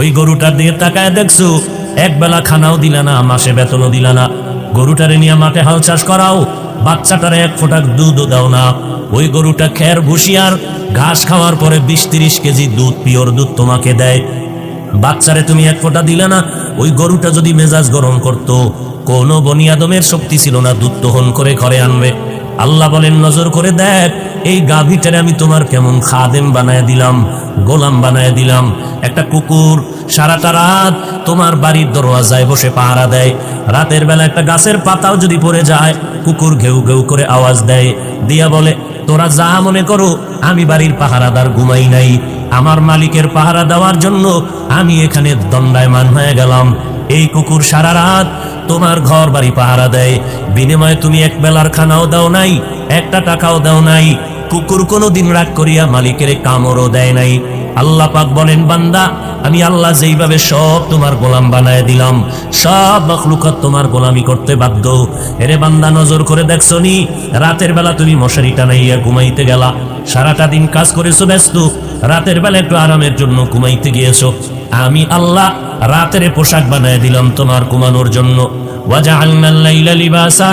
ওই গরুটার দিকে তাকায় দেখছো এক বেলা খানাও দিলা না, মাসে বেতনও দিলা না। গরুটারে নিয়ে মাঠে হাল চাষ করাও, বাচ্চাটারে এক ফোঁটা দুধও দাও না। ওই গরুটা খের ভুসি আর ঘাস খাওয়ার পরে 20-30 কেজি দুধ, পিওর দুধ তোমাকে দেয়। বাচ্চারে তুমি এক ফোঁটা দিলে না। ওই গরুটা যদি মেজাজ গরম করতো, কোনো বনি আদমের শক্তি ছিল না দুধ দহন করে ঘরে আনবে। আল্লাহ বলেন নজর করে দেখ, এই গাভীটারে আমি তোমার কেমন খাদেম বানায় দিলাম, গোলাম বানায় দিলাম। একটা কুকুর সারাটা রাত তোমার বাড়ির দরওয়াজায় বসে পাহারা দেয়। রাতের বেলা একটা গাছের পাতাও যদি পড়ে যায়, কুকুর ঘেউ ঘেউ করে আওয়াজ দেয়, দিয়া বলে তোরা যা মনে করো, আমি বাড়ির পাহারাদার ঘুমাই নাই। আমার মালিকের পাহারা দেওয়ার জন্য আমি এখানে দণ্ডায়মান হয়ে গেলাম। এই কুকুর সারা রাত তোমার ঘর বাড়ি পাহারা দেয়, বিনিময়ে তুমি এক বেলার খানাও দাও নাই, একটা টাকাও দাও নাই। কুকুর কোনোদিন রাগ করিয়া মালিকের কামড়ও দেয় নাই। আল্লাহ পাক বলেন বান্দা, আমি আল্লাহ যেইভাবে সব তোমার গোলাম বানায় দিলাম, সব মাখলুকাত তোমার গোলামি করতে বাধ্য। এরে বান্দা নজর করে দেখছো নি, রাতের বেলা তুমি মশারি টানাইয়া ঘুমাইতে গেলা, সারাটা দিন কাজ করেছো ব্যস্ত, রাতের বেলা একটু আরামের জন্য ঘুমাইতে গিয়েছো। আমি আল্লাহ রাতের পোশাক বানায় দিলাম তোমার ঘুমানোর জন্য। ওয়াজআলনাল লাইলা লিবাসা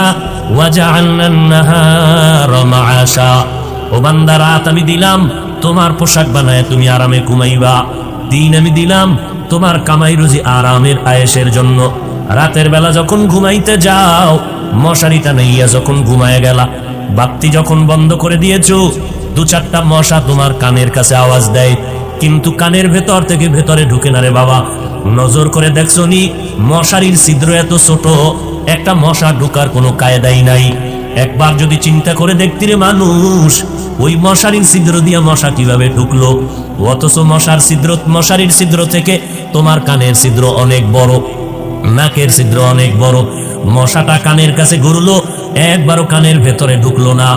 ওয়াজআলনান নাহারা মাআশা। ও বান্দা, রাত আমি দিলাম তোমার পোশাক বানায় তুমি আরামে ঘুমাইবা, দিন আমি দিলাম তোমার কামাই রুজি আরামের আয়েশের জন্য। রাতের বেলা যখন ঘুমাইতে যাও, মশারিটা নাইয়া যখন ঘুমায় গেলা, বাতি যখন বন্ধ করে দিয়েছো, 2-4টা মশা তোমার কানের কাছে আওয়াজ দেয়, কিন্তু কানের ভেতর থেকে ভেতরে ঢুকে না রে বাবা। নজর করে দেখছো নি, মশারির ছিদ্র এত ছোট, একটা মশা ঢুকার কোনো কায়দাই নাই। একবার যদি চিন্তা করে দেখতি রে মানুষ, ওই মশারির ছিদ্র দিয়ে মশা কিভাবে ঢুকলো, অথচ মশারির ছিদ্র থেকে তোমার কানের ছিদ্র অনেক বড়, নাকের ছিদ্র অনেক বড়। মশাটা কানের কাছে ঘুরলো, একবারও কানের ভেতরে ঢুকলো না।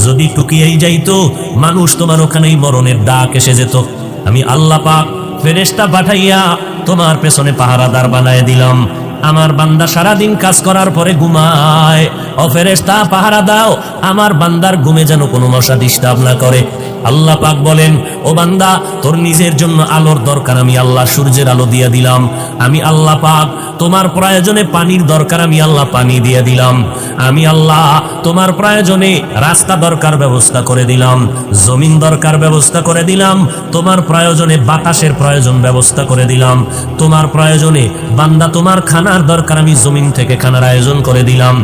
যদি টুকিয়েই যাইতো, মানুষ তোমার ওখানেই মরণের ডাক এসে যেত। আমি আল্লাহ পাক ফেরেশতা পাঠাইয়া তোমার পেছনে পাহারাদার বানায় দিলাম। আমার বান্দা সারাদিন কাজ করার পরে ঘুমায়, ও ফেরেশতা পাহারা দাও আমার বান্দার ঘুমে যেন কোনো মশা ডিস্টার্ব না করে। আল্লাহ পাক বলেন, ও বান্দা তোর নিজের জন্য আলোর দরকার, আমি আল্লাহ সূর্যের আলো দিয়ে দিলাম। আমি আল্লাহ পাক তোমার প্রয়োজনে পানির দরকার, আমি আল্লাহ পানি দিয়ে দিলাম। আমি আল্লাহ তোমার প্রয়োজনে রাস্তা দরকার ব্যবস্থা করে দিলাম, জমিন দরকার ব্যবস্থা করে দিলাম। তোমার প্রয়োজনে বাতাসের প্রয়োজন ব্যবস্থা করে দিলাম। তোমার প্রয়োজনে বান্দা তোমার খানার দরকার, আমি জমিন থেকে খানার আয়োজন করে দিলাম।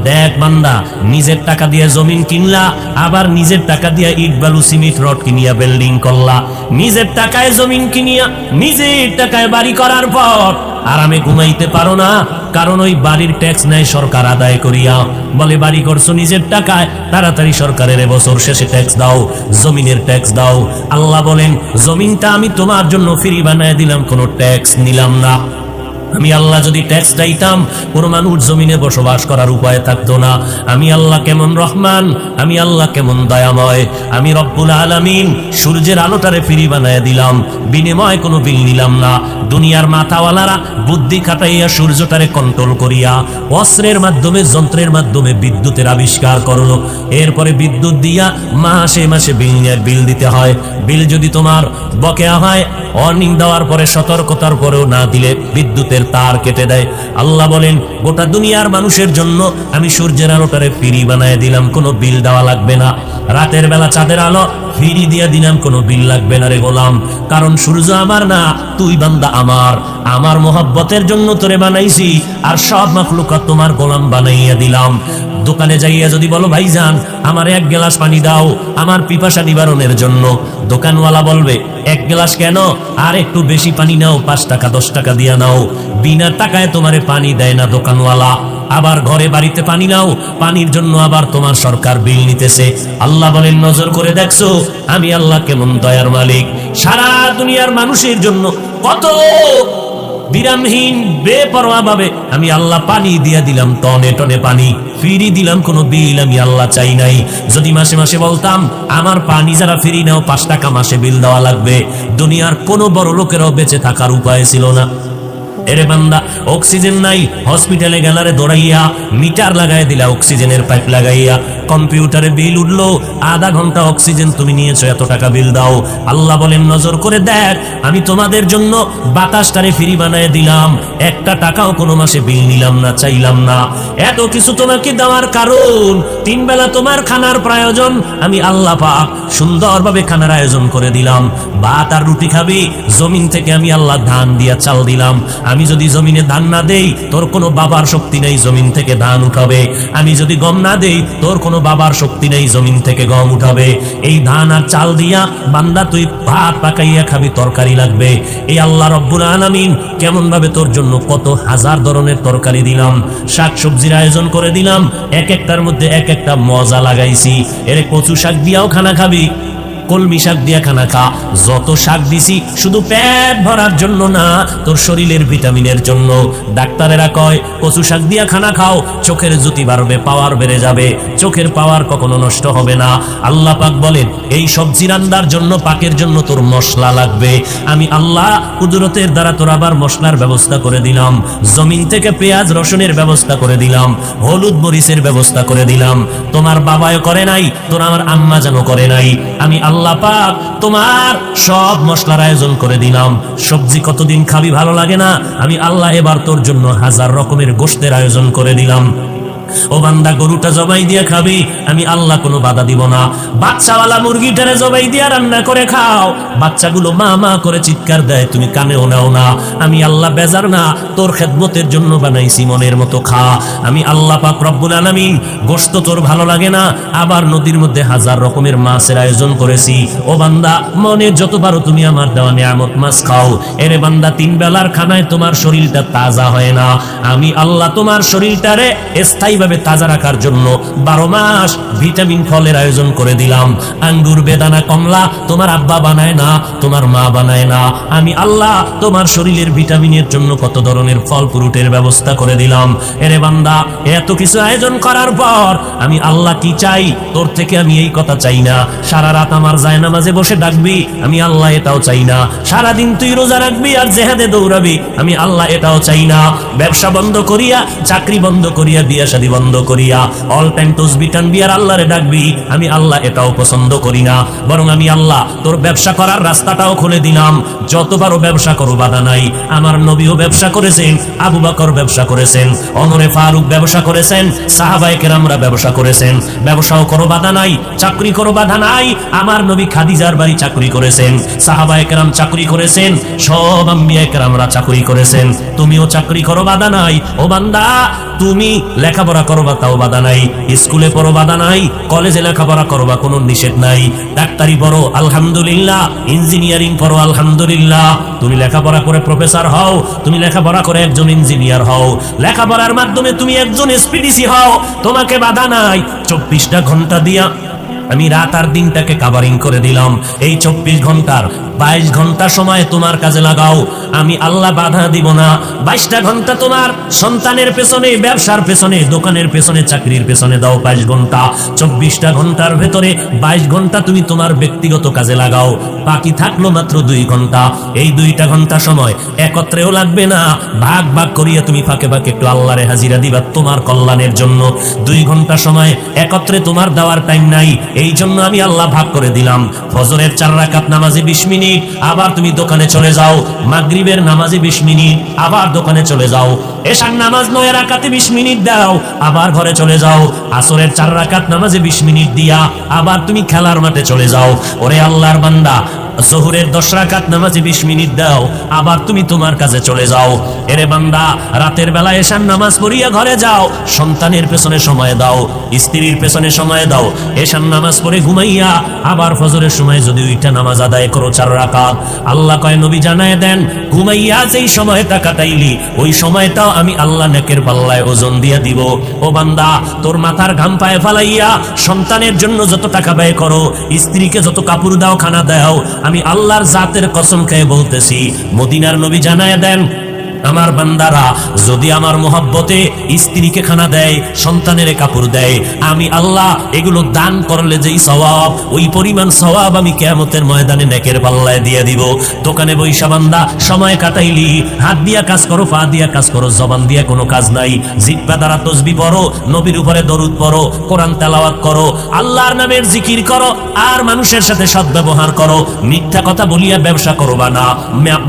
দেখ বান্দা, নিজের টাকা দিয়ে জমিন কিনলা, আবার নিজের টাকা দিয়ে ইট বালু সিমেন্ট রড কিনিয়া বিল্ডিং করলা, নিজের টাকায় জমিন কিনিয়া নিজের টাকায় বাড়ি করার পর আরামে ঘুমাইতে পারো না, কারণ ওই বাড়ির ট্যাক্স নেয় সরকার আদায় করিয়া। বলে বাড়ি করছো নিজের টাকায়, তাড়াতাড়ি সরকারের এবছর শেষে ট্যাক্স দাও, জমিনের ট্যাক্স দাও। আল্লাহ বলেন, জমিনটা আমি তোমার জন্য ফ্রি বানায় দিলাম, কোনো ট্যাক্স নিলাম না। আমি আল্লাহ যদি ট্যাক্স চাইতাম, কোন মানুষ জমিনে বসবাস করার উপায় থাকতো না। আমি আল্লাহ কেমন রহমান, আমি আল্লাহ কেমন দয়াময়। আমি রব্বুল আলামিন সূর্যের আলোটারে ফ্রি বানায় দিলাম, বিনিময়ে কোনো বিল নিলাম না। দুনিয়ার মাথাওয়ালারা বুদ্ধি খাটাইয়া সূর্যটারে কন্ট্রোল করিয়া অস্ত্রের মাধ্যমে, যন্ত্রের মাধ্যমে বিদ্যুতের আবিষ্কার করলো। এরপরে বিদ্যুৎ দিয়া মাসে মাসে বিল দিতে হয়। বিল যদি তোমার বকেয়া হয়, ওয়ার্নিং দেওয়ার পরে, সতর্কতার পরেও না দিলে বিদ্যুতের তার কেটে দেয়। আল্লাহ বলেন, গোটা দুনিয়ার মানুষের জন্য আমি সূর্যের আলোটারে ফ্রি বানায় দিলাম, কোনো বিল দেওয়া লাগবে না। রাতের বেলা চাঁদের আলো ফ্রি দিয়া দিলাম, কোনো বিল লাগবে না রে গোলাম। কারণ সূর্য আমার না, তুই বান্দা আমার। আমার মোহাব্বতের জন্য তোরে বানাইছি, আর সব মাখলুকাত তোমার গোলাম বানাইয়া দিলাম। দোকানে যাইয়া যদি বলো, ভাইজান আমার 1 গ্লাস পানি দাও আমার পিপাসা নিবারণের জন্য, দোকানওয়ালা বলবে 1 গ্লাস কেন, আর একটু বেশি পানি নাও, 5 টাকা 10 টাকা দিয়া নাও। বিনা টাকায় তোমারে পানি দেয় না দোকানওয়ালা। আবার ঘরে বাড়িতে পানি নাও, পানির জন্য আবার তোমার সরকার বিল নিতেছে। আল্লাহ বলেন, নজর করে দেখছো আমি আল্লাহ কেমন দয়ার মালিক। সারা দুনিয়ার মানুষের জন্য কত বিরামহীন বেপরোয়া ভাবে আমি আল্লাহ পানি দিয়া দিলাম, টনে টনে পানি ফ্রি দিলাম, কোনো বিল আমি আল্লাহ চাই নাই। যদি মাসে মাসে বলতাম আমার পানি যারা ফ্রি নাও 5 টাকা মাসে বিল দেওয়া লাগবে, দুনিয়ার কোনো বড় লোকেরও বেঁচে থাকার উপায় ছিল না। এরে বান্দা অক্সিজেন নাই, হসপিটালে গেলারে দৌড়াইয়া মিটার লাগাই দিলা, অক্সিজেনের পাইপ লাগাইয়া, কম্পিউটারে বিল উঠলো, আধা ঘন্টা অক্সিজেন তুমি নিয়েছো, এত টাকা বিল দাও। আল্লাহ বলেন নজর করে দেখ, আমি তোমাদের জন্য বাতাসটারে ফ্রি বানায় দিলাম, একটা টাকাও কোনো মাসে বিল নিলাম না, চাইলাম না। এত কিছু তোমাকে দেওয়ার কারণ, 3 বেলা তোমার খানার প্রয়োজন, আমি আল্লাহ পাক সুন্দরভাবে খানার আয়োজন করে দিলাম। ভাত আর রুটি খাবি, জমিন থেকে আমি আল্লাহ ধান দিয়া চাল দিলাম। আমি যদি জমিনে ধান না দেই, তোর কোনো বাবার শক্তি নেই জমিন থেকে ধান উঠাবে। আমি যদি গম না দেই, তোর কোনো বাবার শক্তি নেই জমিন থেকে গম উঠাবে। এই ধান আর চাল দিয়া বান্দা তুই ভাত পাকাইয়া খাবি, তরকারি লাগবে। এই আল্লাহ রব্বুল আলামিন কেমন ভাবে তোর জন্য কত হাজার ধরনের তরকারি দিলাম, শাক সবজির আয়োজন করে দিলাম, এক একটার মধ্যে এক একটা মজা লাগাইছি। এর কচু শাক দিয়াও খানা খাবি, কলমি শাক দিয়া খানা খা। যত শাক দিছি শুধু পেট ভরার জন্য না, তোর শরীরের ভিটামিনের জন্য। ডাক্তারেরা কয় কচু শাক দিয়া খানা খাও, চোখের জ্যোতি বাড়বে, পাওয়ার বেড়ে যাবে, চোখের পাওয়ার কখনো নষ্ট হবে না। আল্লাহ পাক বলেন এই সবজি রান্নার জন্য, পাকের জন্য তোর মশলা লাগবে। আমি আল্লাহ কুদরতের দ্বারা তোর আবার মশলার ব্যবস্থা করে দিলাম। জমিন থেকে পেঁয়াজ রসুনের ব্যবস্থা করে দিলাম, হলুদ মরিচের ব্যবস্থা করে দিলাম। তোমার বাবাও করে নাই, তোর আমার আম্মা যেন করে নাই। আমি আল্লাহ পাক তোমার সব মশলার আয়োজন করে দিলাম। সবজি কতদিন খাবি ভালো লাগে না, আমি আল্লাহ এবার তোর জন্য হাজার রকমের গোশতের আয়োজন করে দিলাম। ও বান্দা গরুটা জবাই দিয়ে খাবি, আমি আল্লাহ কোনো বাধা দিব না। বাচ্চাওয়ালা মুরগিটারে জবাই দিয়ে রান্না করে খাও, বাচ্চাগুলো মা মা করে চিৎকার দেয়, তুমি কানেও নাও না। আমি আল্লাহ বেজার না, তোর খেদমতের জন্য বানাইছি, মনের মতো খা। আমি আল্লাহ পাক রব্বুল আলামিন গোশত তোর ভালো লাগে না, আবার নদীর মধ্যে হাজার রকমের মাছের আয়োজন করেছি। ও বান্দা মনে যত পারো তুমি আমার দেওয়া নিয়ামত মাছ খাও। এরে বান্দা 3 বেলার খানায় তোমার শরীরটা তাজা হয় না, আমি আল্লাহ তোমার শরীরটারে স্থায়ী ভাবে তাজা রাখার জন্য 12 মাস ভিটামিন ফলের আয়োজন করে দিলাম। আঙ্গুর, বেদানা, কমলা তোমার আব্বা বানায় না, তোমার মা বানায় না, আমি আল্লাহ তোমার শরীরের ভিটামিনের জন্য কত ধরনের ফল ফ্রুটের ব্যবস্থা করে দিলাম। এরে বান্দা এত কিছু আয়োজন করার পর আমি আল্লাহ কি চাই তোর থেকে? আমি এই কথা চাই না সারা রাত আমার জায়নামাজে বসে ডাকবি, আমি আল্লাহ এটাও চাই না। সারাদিন তুই রোজা রাখবি আর জেহাদে দৌড়াবি, আমি আল্লাহ এটাও চাই না। ব্যবসা বন্ধ করিয়া, চাকরি বন্ধ করিয়া, বিয়া শাদী বন্ধ করিয়া অল টাইম তসবি টানবি আর আল্লাহরে ডাকবি, আমি আল্লাহ এটাও পছন্দ করি না। বরং আমি আল্লাহ তোর ব্যবসা করার রাস্তাটাও খুলে দিলাম, যত পারো ব্যবসা করো, বাধা নাই। আমার নবীও ব্যবসা করেছেন, আবু বকর ব্যবসা করেছেন, ওমর ফারুক ব্যবসা করেছেন, সাহাবায়ে কেরামরা ব্যবসা করেছেন, ব্যবসাও করো, বাধা নাই। চাকরি করো, বাধা নাই। আমার নবী খাদিজার বাড়ি চাকরি করেছেন, সাহাবায়ে কেরাম চাকরি করেছেন, সব আম্বিয়া কেরামরা চাকরি করেছেন, তুমিও চাকরি করো, বাধা নাই। ও বান্দা তুমি লেখাপড়া করবা, তাও বাধা নাই। স্কুলে পড়ো, বাধা নাই। কলেজে লেখাপড়া করবা, কোনো নিষেধ নাই। ডাক্তারি পড়ো, আলহামদুলিল্লাহ। ইঞ্জিনিয়ারিং পড়ো, আলহামদুলিল্লাহ। তুমি লেখাপড়া করে প্রফেসর হও, তুমি লেখাপড়া করে একজন ইঞ্জিনিয়ার হও, লেখাপড়ার মাধ্যমে তুমি একজন এসপিডিসি হও, তোমাকে বাধা নাই। 24টা ঘন্টা দিয়া আমি রাত আর দিনটাকে কাভারিং করে দিলাম। এই 24 ঘন্টার 22 ঘন্টা সময় তোমার কাজে লাগাও, আমি আল্লাহ বাধা দিব না। 22টা ঘন্টা তোমার সন্তানের পেছনে, ব্যবসার পেছনে, দোকানের পেছনে, চাকরির পেছনে দাও 22 ঘন্টা। 24টা ঘন্টার ভেতরে 22 ঘন্টা তুমি তোমার ব্যক্তিগত কাজে লাগাও। বাকি থাকলো মাত্র 2 ঘন্টা। এই 2টা ঘন্টা সময় একত্রেও লাগবে না, ভাগ ভাগ করিয়া তুমি ফাঁকে ফাঁকে একটু আল্লাহরে হাজিরা দিবা তোমার কল্যাণের জন্য। 2 ঘন্টা সময় একত্রে তোমার দেওয়ার টাইম নাই, এই জন্য আমি আল্লাহ ভাগ করে দিলাম। ফজরের 4 রাকাত নামাজে 20 মিনিট, আবার তুমি দোকানে চলে যাও। মাগরিবের নামাজে 20 মিনিট, আবার দোকানে চলে যাও। এশার নামাজ 9 রাকাতে 20 মিনিট দাও, আবার ঘরে চলে যাও। আসরের 4 রাকাত নামাজে 20 মিনিট দিয়া আবার তুমি খেলার মাঠে চলে যাও। ওরে আল্লাহর বান্দা, জোহরের 10 রাকাত নামাজে 20 মিনিট দাও, আবার তুমি তোমার কাছে চলে যাও। এরে বান্দা, রাতের বেলা এশার নামাজ পড়িয়া ঘরে যাও, সন্তানের পেছনে সময় দাও, স্ত্রীর পেছনে সময় দাও। এশার নামাজ পড়ে ঘুমাইয়া আবার ফজরের সময় যদি ওইটা নামাজ আদায় করো 4 রাকাত, আল্লাহ কয় নবী জানায় দেন, ঘুমাইয়া যেই সময়টা কাটাইলি ওই সময়টাও আমি আল্লাহ নেকের পাল্লায় ওজন দিয়া দিব। ও বান্দা, তোর মাথার ঘাম পায়ে ফালাইয়া সন্তানের জন্য যত টাকা ব্যয় করো, স্ত্রীকে যত কাপড় দাও, খানা দাও, আমি আল্লাহর জাতের কসম খেয়ে বলতেছি, মদিনার নবী জানায় দেন আমার বান্দারা যদি আমার মোহাব্বতে স্ত্রীকে খানা দেয়, সন্তানের কাপড় দেয়, আমি আল্লাহ এগুলো দান করলে যেই সওয়াব, ওই পরিমাণ সওয়াব আমি কিয়ামতের ময়দানে নেকের পাল্লায় দিয়ে দিব। দোকানে বৈশা বান্দা সময় কাটাইলি, হাত দিয়া কাজ করো, পা দিয়া কাজ করো, জবান দিয়া কোনো কাজ নাই, জিহ্বা দ্বারা তাসবিহ পড়ো, নবীর উপরে দরুদ পড়ো, কোরআন তেলাওয়াত করো, আল্লাহর নামের জিকির করো, আর মানুষের সাথে সদ্ব্যবহার করো। মিথ্যা কথা বলিয়া ব্যবসা করবা না,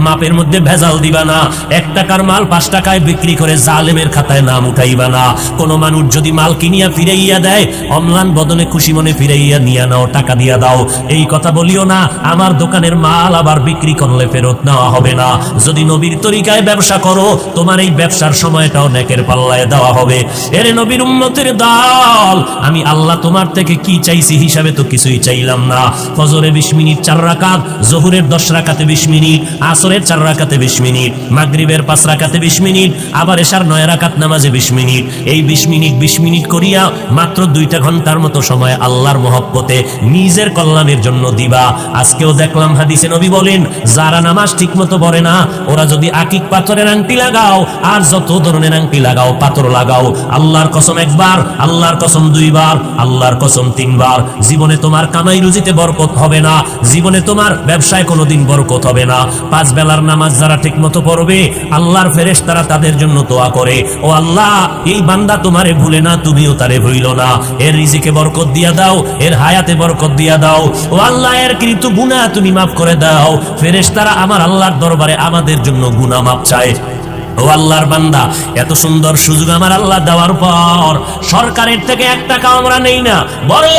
মাপের মধ্যে ভেজাল দিবা না, 1 টাকার মাল 5 টাকায় বিক্রি করে জালেমের খাতায় নাম উঠাইবা না। কোন মানুষ যদি মাল কিনিয়া ফিরাইয়া দেয়, অম্লান বদনে খুশি মনে ফিরাইয়া নিয়া নাও, টাকা দিয়া দাও, এই কথা বলিও না। আমার দোকানের মাল আবার বিক্রি করলে ফেরত নেওয়া হবে না। যদি নবীর তরিকায় ব্যবসা করো, তোমার এই ব্যবসার সময়টাও নেকের পাল্লায় দেওয়া হবে। এরে নবীর উম্মতের দল, আমি আল্লাহ তোমার থেকে কি চাইছি হিসাবে তো কিছুই চাইলাম না। ফজরে 20 মিনিট 4 রাকাত, জোহরের 10 রাকাতে 20 মিনিট, আসরের 4 রাকাতে 20 মিনিট, মাগরিবের 5 রাকাতে 20 মিনিট, আবার এশার 9 রাকাত নামাজে 20 মিনিট। এই 20 মিনিট 20 মিনিট করিয়া মাত্র 2টা ঘন্টার মতো সময় আল্লাহর মহব্বতে নিজের কল্যাণের জন্য দিবা। আজকেও দেখলাম হাদিসে নবী বলেন, যারা নামাজ ঠিক মতো পড়ে না, ওরা যদি আকিক পাথরের আংটি লাগাও, আর যত ধরনের আংটি লাগাও, পাথর লাগাও, আল্লাহর কসম 1 বার, আল্লাহর কসম 2 বার, আল্লাহর কসম 3 বার, জীবনে তোমার কামাই রুজিতে বরকত হবে না, জীবনে তোমার ব্যবসায় কোনোদিন বরকত হবে না। 5 বেলার নামাজ যারা ঠিক মতো পড়বে, আল্লাহর ফেরেশতারা তাদের জন্য দোয়া করে, ও আল্লাহ এই বান্দা তোমারে ভুলে না, তুমিও তারে ভুইলো না, এর রিজিকে বরকত দিয়া দাও, এর হায়াতে বরকত দিয়া দাও, ও আল্লাহ এর কৃত গুনাহ তুমি মাফ করে দাও। ফেরেশতারা আমার আল্লাহর দরবারে আমাদের জন্য গুনাহ মাফ চায়। ও আল্লাহর বান্দা, এত সুন্দর সুযোগ আমার আল্লাহ দেওয়ার পর সরকারের থেকে 1 টাকা আমরা নেই না, বরং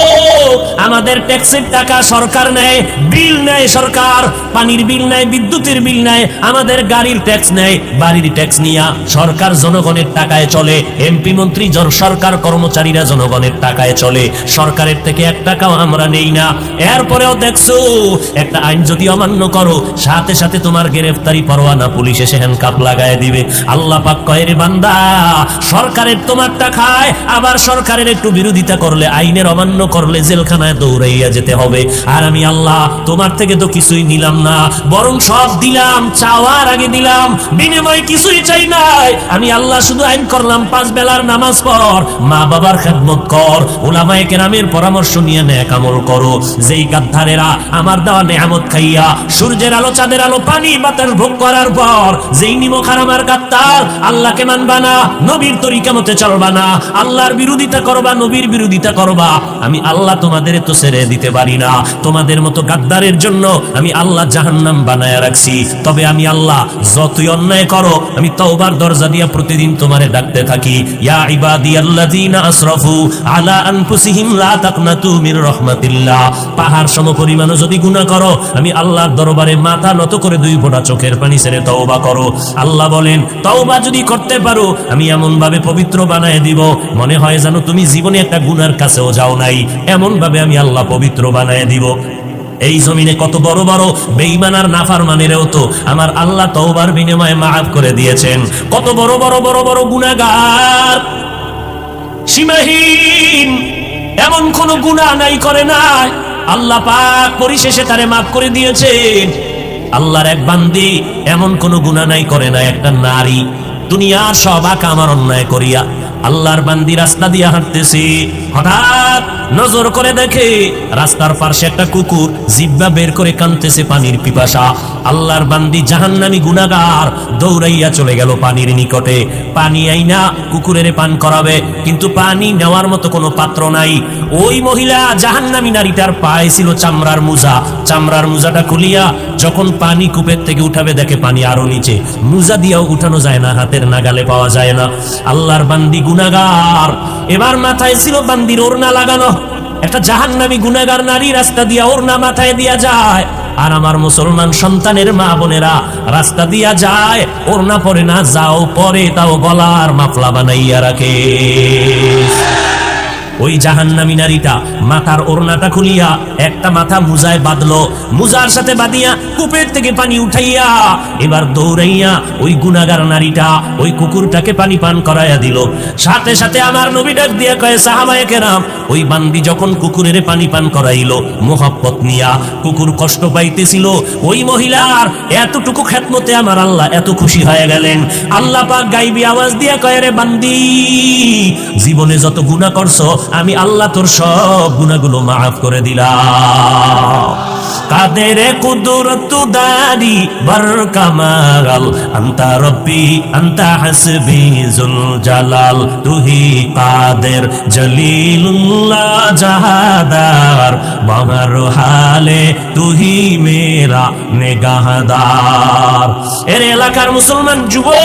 আমাদের ট্যাক্সের টাকা সরকার নেয়, বিল নেয় সরকার, পানির বিল নেয়, বিদ্যুতের বিল নেয়, আমাদের গাড়ির ট্যাক্স নেয়, বাড়ির ট্যাক্স নিয়া সরকার জনগণের টাকায় চলে, এমপি মন্ত্রী সরকার, কর্মচারীরা জনগণের টাকায় চলে, সরকারের থেকে 1 টাকাও আমরা নেই না। এরপরেও দেখছো একটা আইন যদি অমান্য করো, সাথে সাথে তোমার গ্রেফতারি পরোয়ানা পুলিশ এসে হ্যান্ডকাপ লাগায় দিবে। আল্লাহ পাক কয়, রে বান্দা, সরকারের তোমার টাকায় আবার সরকারের একটু বিরোধিতা করলে, আইনের অমান্য করলে জেলখানায় দৌড়াইয়া যেতে হবে। আর আমি আল্লাহ তোমার থেকে তো কিছুই নিলাম না, বরং সব দিলাম, চাওয়ার আগে দিলাম, বিনিময়ে কিছুই চাই নাই। আমি আল্লাহ শুধু আইন করলাম 5 বেলার নামাজ পড়, মা বাবার খেদমত কর, উলামায়ে কেরামের পরামর্শ নিয়ে নেক আমল করো। যেই গাদ্দারেরা আমার দেওয়া নেয়ামত খাইয়া সূর্যের আলো, চাঁদের আলো, পানি বাতাস ভোগ করার পর যেই নিমক হারামার গাদ্দার, আল্লাহকে মানবা না, নবীর তরিকা মতে চলবা না, আল্লাহর বিরোধিতা করবা, নবীর বিরোধিতা করবা, আমি আল্লাহ তোমাদের তো ছেড়ে দিতে পারি না। তোমাদের মতো গাদ্দারের জন্য আমি আল্লাহ জাহান্নাম বানায়া রাখছি। তবে আমি আল্লাহ যতই অন্যায় করো, আমি তওবার দরজা দিয়া প্রতিদিন তোমারে ডাকতে থাকি, ইয়া ইবাদিয়াল্লাযীনা আসরাফু আলা আনফুসিহিম লা তাকনাতু মির রাহমাতিল্লাহ। পাহাড় সমপরিমাণও যদি গুনাহ করো, আমি আল্লাহর দরবারে মাথা নত করে 2 ফোঁটা চোখের পানি ছেড়ে তওবা করো। আল্লাহ বলেন, তওবা যদি করতে পারো, আমি এমন ভাবে পবিত্র বানায় দিব, মনে হয় যেন তুমি জীবনে একটা গুনার কাছেও যাও নাই, এমন ভাবে আমি আল্লাহ পবিত্র বানায় দিব। এই জমিনে কত বড় বড় বেঈমান আর নাফরমানেরও তো আমার আল্লাহ তওবার বিনিময়ে মাফ করে দিয়েছেন। কত বড় বড় বড় বড় গুনাহগার, সীমাহীন, এমন কোন গুনাহ নাই করে নাই, আল্লাহ পাক পরিশেষে তারে মাফ করে দিয়েছেন। আল্লাহর এক বান্দি এমন কোন গুনাহ নাই করে না, একটা নারী দুনিয়ার সব আমার অন্যায় করিয়া আল্লাহর বান্দি রাস্তা দিয়ে হাঁটতেছে, হঠাৎ নজর করে দেখে রাস্তার পাশে একটা কুকুর জিহ্বা বের করে কাঁদতেছে পানির পিপাসা। আল্লাহর বান্দি জাহান্নামী গুনাহগার দৌড়াইয়া চলে গেল পানির নিকটে, পানি আইনা কুকুরের পান করাবে, কিন্তু পানি নেওয়ার মতো কোনো পাত্র নাই। ওই মহিলা জাহান্নামী নারীটার পায়ে ছিল চামড়ার মোজা, চামড়ার মোজাটা খুলিয়া যখন পানি কূপের থেকে উঠাবে, দেখে পানি আরো নিচে, মোজা দিয়েও উঠানো যায় না, হাতের নাগালে পাওয়া যায় না। আল্লাহর বান্দি গুনাহগার, এবার মাথায় ছিল বান্দির ওড়না লাগানো, একটা জাহান্নামী গুনাহগার নারী রাস্তা দিয়া ওড়না মাথায় দিয়া যায়, আর আমার মুসলমান সন্তানের মা বোনেরা রাস্তা দিয়া যায়, ওড়না পরে না, যাও পরে তাও গলার মাফলা বানাইয়া রাখে। ওই জাহান্নামী নারীটা মাথার ওড়নাটা খুলিয়া একটা মাথা মুজায় বাঁধলো, মুজার সাথে বাঁধিয়া কূপের থেকে পানি উঠাইয়া এবার দৌড়াইয়া ওই গুনাহগার নারীটা ওই কুকুরটাকে পানি পান করাইয়া দিল। সাথে সাথে আমার নবী ডাক দিয়া কয়, সাহাবায়ে কেরাম, ওই বান্দি যখন কুকুরের পানি পান করাইলো মোহাব্বত নিয়া, কুকুর কষ্ট পাইতেছিল, ওই মহিলার এতটুকু খেদমতে আমার আল্লাহ এত খুশি হয়ে গেলেন। আল্লাহ পাক গাইবি আওয়াজ দিয়া কয়, রে বান্দি, জীবনে যত গুনাহ করছো আমি আল্লাহ তোর সব গুনাহগুলো মাফ করে দিলাম। কাদের কুদরত দারি বর কামাল, আন্তা রব্বি আন্তা হাসবি জুল জালাল, তুহি কাদের জলিলুল্লাহ জাহাদার, বাবার হালে তুহি মেরা নেগাহদার। এর এলাকার মুসলমান যুবক,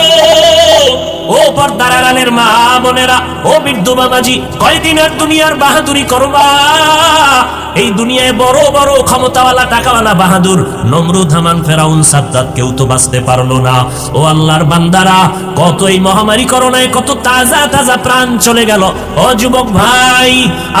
ও পর্দার আড়ালের মা বোনেরা, ও বৃদ্ধ বাবাজি, কয়দিন আর দুনিয়ার বাহাদুরি করবা? এই দুনিয়ায় বড় বড় ক্ষমতাওয়ালা টাকাওয়ালা বাহাদুর নমরুদ, হামান, ফেরাউন, সাদ্দাত কেউ তো বাঁচতে পারলো না। ও আল্লাহর বান্দারা, কত এই মহামারী করোনায় কত তাজা তাজা প্রাণ চলে গেল। ও যুবক ভাই,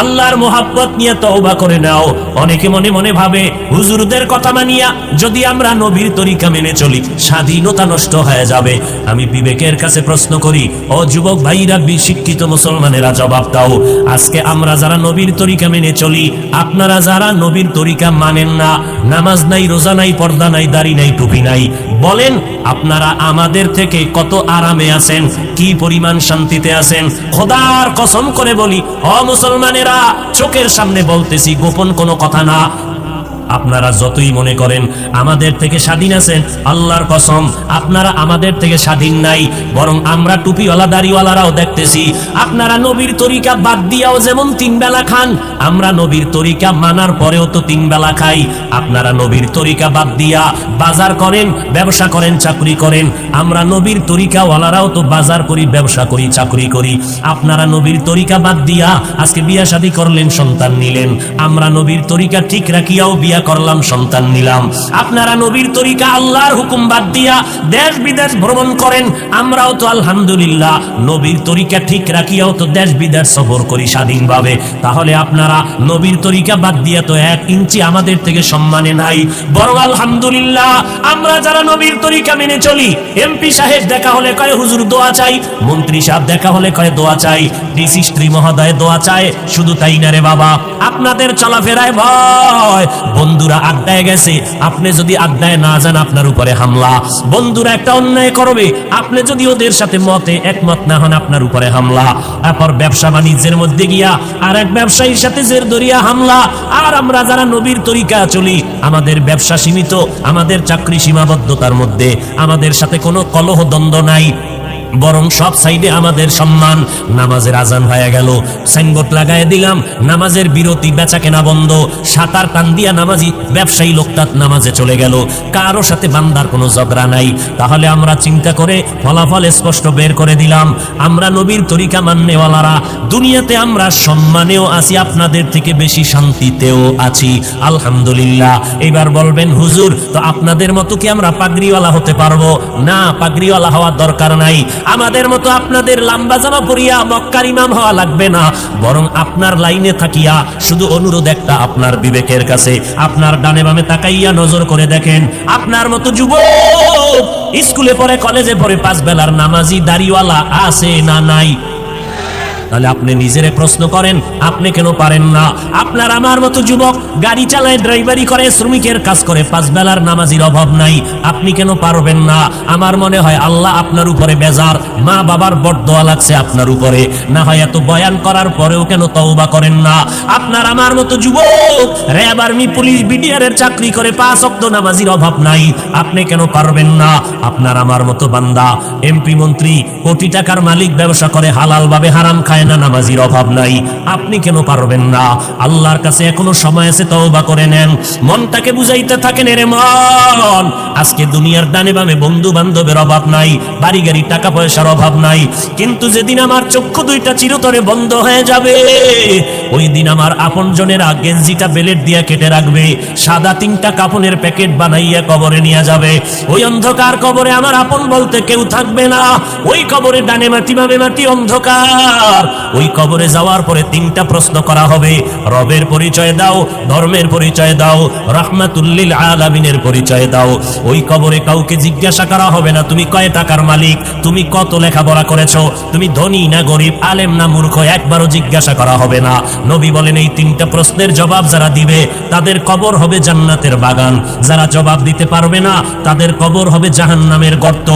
আল্লাহর মোহাব্বত নিয়ে তওবা করে নাও। অনেকে মনে মনে ভাবে হুজুরদের কথা মানিয়া যদি আমরা নবীর তরিকা মেনে চলি স্বাধীনতা নষ্ট হয়ে যাবে। আমি বিবেকের কাছে প্রশ্ন করি, ও যুবক ভাইরা, শিক্ষিত মুসলমানেরা, জবাব দাও। আজকে আমরা যারা নবীর তরিকা মেনে চলি, আপনারা যারা নবীর তরিকা মানেন না, নামাজ নাই, রোজা নাই, পর্দা নাই, দাড়ি নাই, টুপি নাই, বলেন আপনারা আমাদের থেকে কত আরামে আছেন, কি পরিমাণ শান্তিতে আছেন? খোদার কসম করে বলি, ও মুসলমানেরা, চোখের সামনে বলতেছি, গোপন কোনো কথা না, আপনারা যতই মনে করেন আমাদের থেকে স্বাধীন আছেন, আল্লাহর কসম আপনারা আমাদের থেকে স্বাধীন নাই। বরং আমরা টুপিওয়ালা দাড়িওয়ালারাও দেখতেছি আপনারা নবীর তরিকা বাদ দিয়াও যেমন 3 বেলা খান, আমরা নবীর তরিকা মানার পরেও তো 3 বেলা খাই। আপনারা নবীর তরিকা বাদ দিয়া বাজার করেন, ব্যবসা করেন, চাকরি করেন, আমরা নবীর তরিকাওয়ালারাও তো বাজার করি, ব্যবসা করি, চাকরি করি। আপনারা নবীর তরিকা বাদ দিয়া আজকে বিয়া শাদী করলেন, সন্তান নিলেন, আমরা নবীর তরিকা ঠিক রাখিয়াও বিয়া করলাম, সন্তান নিলাম। আপনারা নবীর তরিকা আল্লাহর হুকুম বাদ দিয়া দেশ বিদেশ ভ্রমণ করেন, আমরাও তো আলহামদুলিল্লাহ নবীর তরিকা ঠিক রাখিয়াও তো দেশ বিদেশ সফর করি স্বাধীনভাবে। তাহলে আপনারা নবীর তরিকা বাদ দিয়া তো 1 ইঞ্চি আমাদের থেকে সম্মানে নাই। বরং আলহামদুলিল্লাহ আমরা যারা নবীর তরিকা মেনে চলি, এমপি সাহেব দেখা হলে কয় হুজুর দোয়া চাই, মন্ত্রী সাহেব দেখা হলে কয় দোয়া চাই, ডিসি স্ত্রী মহোদয় দোয়া চায়। শুধু তাই না রে বাবা, আপনাদের চলাফেরায় ভয়। বন্ধুরা আড্ডায় গেছে, আপনি যদি আড্ডায় না যান আপনার উপরে হামলা। বন্ধুরা একটা অন্যায় করবে, আপনি যদি ওদের সাথে মতে একমত না হন আপনার উপরে হামলা। তারপর ব্যবসা বাণিজ্যের মধ্যে গিয়া আর এক ব্যবসায়ীর সাথে জের ধরিয়া হামলা। আর আমরা যারা নবীর তরিকা চলি, আমাদের ব্যবসা সীমিত, আমাদের চাকরি সীমাবদ্ধতার মধ্যে, আমাদের সাথে কোনো কলহ দ্বন্দ্ব নাই, বরং সব সাইডে আমাদের সম্মান। নামাজের আজান হয়ে গেল, সাইনবোর্ড লাগাই দিলাম, নামাজের বিরতি, বেচা কেনা বন্ধ, সাতার টান দিয়া নামাজি ব্যবসায়ী লোকটা নামাজে চলে গেল, কারো সাথে বান্দার কোনো ঝগড়া নাই। তাহলে আমরা চিন্তা করে ফলাফল স্পষ্ট বের করে দিলাম, আমরা নবীর তরিকা মান্যওয়ালারা দুনিয়াতে আমরা সম্মানেও আছি, আপনাদের থেকে বেশি শান্তিতেও আছি, আলহামদুলিল্লাহ। এবার বলবেন হুজুর, তো আপনাদের মতো কি আমরা পাগড়িওয়ালা হতে পারবো? না, পাগড়িওয়ালা হওয়ার দরকার নাই। আমাদের মতো আপনাদের লম্বা জামা পরিয়া মক্কার ইমাম হওয়া লাগবে না, বরং আপনার লাইনে থাকিয়া শুধু অনুরোধ একটা আপনার বিবেকের কাছে, আপনার ডানে বামে তাকাইয়া নজর করে দেখেন, আপনার মতো যুবক স্কুলে পড়ে, কলেজে পড়ে, 5 বেলার নামাজি দাড়িওয়ালা আছে না নাই? তাহলে আপনি নিজেরে প্রশ্ন করেন, আপনি কেন পারেন না? আপনার আমার মতো যুবক গাড়ি চালায়, ড্রাইভারি করে, শ্রমিকের কাজ করে, 5 বেলার নামাজির অভাব নাই, আপনি কেন পারবেন না? আমার মনে হয় আল্লাহ আপনার উপরে বেজার, মা বাবার বড়দোয়া লাগছে আপনার উপরে। না হয় এত বয়ান করার পরেও কেন তওবা করেন না? আপনার আমার মতো যুবক র্যাব, আর্মি, পুলিশ, বিডিআরের চাকরি করে, 5 ওয়াক্ত নামাজির অভাব নাই, আপনি কেন পারবেন না? আপনার আমার মতো বান্দা এমপি, মন্ত্রী, কোটি টাকার মালিক, ব্যবসা করে, হালাল ভাবে, হারাম খায় না, নামাজির অভাব নাই, আপনি কেন পারবেন না? আল্লাহর কাছে এখনো সময় আছে, তওবা করে নেন। মনটাকে বুঝাইতে থাকেন, এরে মন, আজকে দুনিয়ার ডানে বামে বন্ধু বান্ধবের অভাব নাই, বাড়ি গাড়ি, টাকা পয়সার অভাব নাই, কিন্তু যেদিন আমার চক্ষু দুইটা চিরতরে বন্ধ হয়ে যাবে, ওই দিন আমার আপনজনেরা গেঞ্জিটা বেলেট দিয়ে কেটে রাখবে, সাদা 3টা কাফনের প্যাকেট বানাইয়া কবরে নিয়ে যাবে। ওই অন্ধকার কবরে আমার আপন বলতে কেউ থাকবে না, ওই কবরে ডানে মাটি বামে মাটি, অন্ধকার। ওই কবরে যাওয়ার পরে তিনটা প্রশ্ন করা হবে। রবের পরিচয় দাও, ধর্মের পরিচয় দাও, রাহমাতুল লিল আলামিনের পরিচয় দাও। ওই কবরে কাউকে জিজ্ঞাসা করা হবে না তুমি কয় টাকার মালিক, তুমি কত লেখাপড়া করেছো, তুমি ধনী না গরিব, আলেম না মূর্খ, একবারও জিজ্ঞাসা করা হবে না। নবী বলেন এই তিনটা প্রশ্নের জবাব যারা দিবে তাদের কবর হবে জান্নাতের বাগান, যারা জবাব দিতে পারবে না তাদের কবর হবে জাহান্নামের গর্ত।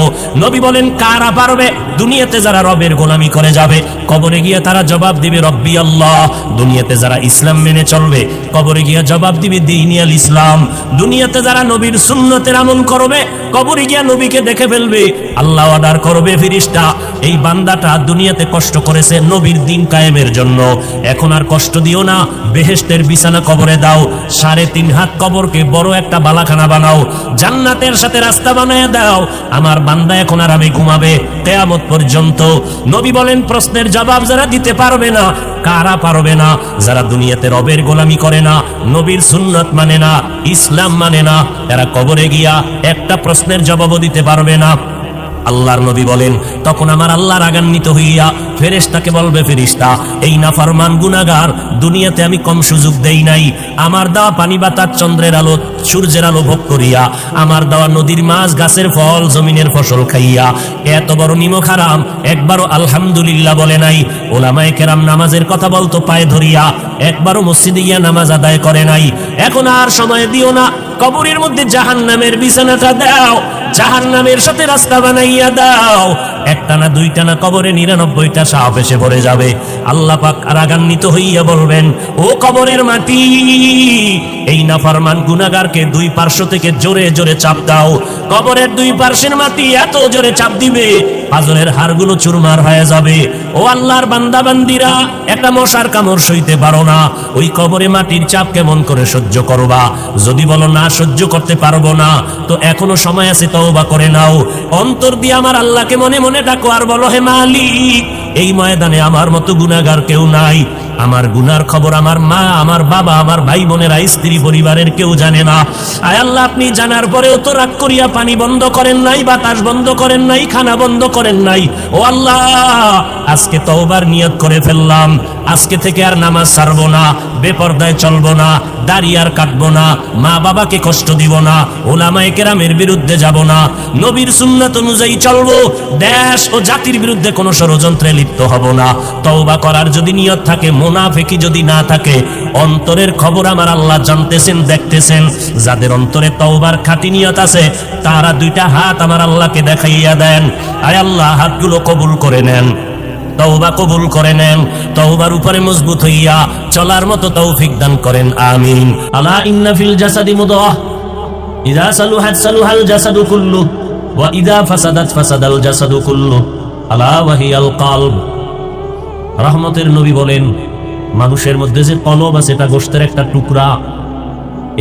নবী বলেন কারা পারবে? দুনিয়াতে যারা রবের গোলামি করে যাবে, কবরে গিয়ে তারা জবাব দিবে রব্বি আল্লাহ। দুনিয়াতে যারা ইসলাম মেনে চলবে, কবরে গিয়ে জবাব দিবে দীনিয়াল ইসলাম। দুনিয়াতে যারা নবীর সুন্নতের আমল করবে, কবরে গিয়ে নবীকে দেখে ফেলবে, আল্লাহ অর্ডার করবে ফেরেশতা এই বান্দাটা দুনিয়াতে কষ্ট করেছে নবীর দিন কায়েমের জন্য, এখন আর কষ্ট দিও না, বেহেশতের বিছানা কবরে দাও, 3.5 হাত কবরকে বড় একটা বালাখানা বানাও, জান্নাতের সাথে রাস্তা বানায় দাও, আমার বান্দা এখন আরামে ঘুমাবে কিয়ামত পর্যন্ত। নবী বলেন প্রশ্নের জবাব যারা দিতে পারবে না, কারা পারবে না? যারা দুনিয়াতে রবের গোলামি করে না, নবীর সুন্নাত মানে না, ইসলাম মানে না, এরা কবরে গিয়া একটা প্রশ্নের জবাবও দিতে পারবে না। আল্লাহর নবী বলেন তখন আমার আল্লাহ রাগান্বিত হইয়া ফেরেশতাকে বলবে, ফেরেশতা এই নাফরমান গুনাহগার দুনিয়াতে আমি কম সুযোগ দেই নাই, আমার দেওয়া পানি বাতাস চন্দ্রের আলো সূর্যের আলো ভোগ করিয়া, আমার দেওয়া নদীর মাছ গাছের ফল জমিনের ফসল খাইয়া এত বড় নিমক হারাম একবারও আলহামদুলিল্লাহ বলে নাই। ওলামায়ে কেরাম নামাজের কথা বলতো পায়ে ধরিয়া, একবারও মসজিদে গিয়া নামাজ আদায় করে নাই। এখন আর সময় দিও না, কবরের মধ্যে জাহান্নামের বিছানাটা দাও, জাহান্নামের সাথে রাস্তা বানাইয়া দাও। একটা না দুইটা না, কবরে 99টা সাপ এসে পড়ে যাবে। আল্লাহ পাক রাগান্বিত হইয়া বলবেন, ও কবরের মাটি, এই নাফরমান গুনাহগারকে দুই পার্শ্ব থেকে জোরে জোরে চাপ দাও। কবরের দুই পার্শ্বের মাটি এত জোরে চাপ দিবে পাজরের হাড়গুলো চুরমার হয়ে যাবে। ও আল্লাহর বান্দা বান্দিরা, একটা মশার কামড় সইতে পারো না, ওই কবরে মাটির চাপ কেমন করে সহ্য করবা? যদি বলো না সহ্য করতে পারবো না, তো এখনো সময় আছে, তওবা করে নাও। অন্তর দিয়ে আমার আল্লাহকে মনে মনে ডাকো আর বলো, হে মালিক, এই ময়দানে আমার মতো গুনাহগার কেউ নাই, আমার গুনার খবর আমার মা, আমার বাবা, আমার ভাই বোনেরা, স্ত্রী পরিবারের কেউ জানে না। আয় আল্লাহ, আপনি জানার পরেও তো রাগ করিয়া পানি বন্ধ করেন নাই, বাতাস বন্ধ করেন নাই, খানা বন্ধ করেন নাই। ও আল্লাহ, আজকে তওবার নিয়ত করে ফেললাম, আজকে থেকে আর নামাজ ছাড়বো না, বেপরদায় চলবো না, দাড়ি আর কাটবো না, মা বাবাকে কষ্ট দিব না, ওলামায়ে কেরামের বিরুদ্ধে যাব না, নবীর সুন্নাত অনুযায়ী চলবো, দেশ ও জাতির বিরুদ্ধে কোনো ষড়যন্ত্রে লিপ্ত হব না। তওবা করার যদি নিয়ত থাকে, মুনাফিকি যদি না থাকে, অন্তরের খবর আমার আল্লাহ জানতেছেন, দেখতেছেন। যাদের অন্তরে তওবার খাঁটি নিয়ত আছে, তারা দুইটা হাত আমার আল্লাহকে দেখাইয়া দেন। আয় আল্লাহ, হাতগুলো কবুল করে নেন, তওবা কবুল করে নেন, তওবার উপরে মজবুত হইয়া চলার মতো তৌফিক দান করেন, আমিন। আলা ইন্না ফিল জাসাদি মুদগাহ ইযা সালুহাত সালুহাল জাসাদু কুল্লু ওয়া ইযা ফাসাদাত ফাসাদাল জাসাদু কুল্লু আলা ওয়া হিয়াল কলব। রহমতের নবী বলেন, মানুষের মধ্যে যে কলব আছে, এটা গোশতের একটা টুকরা,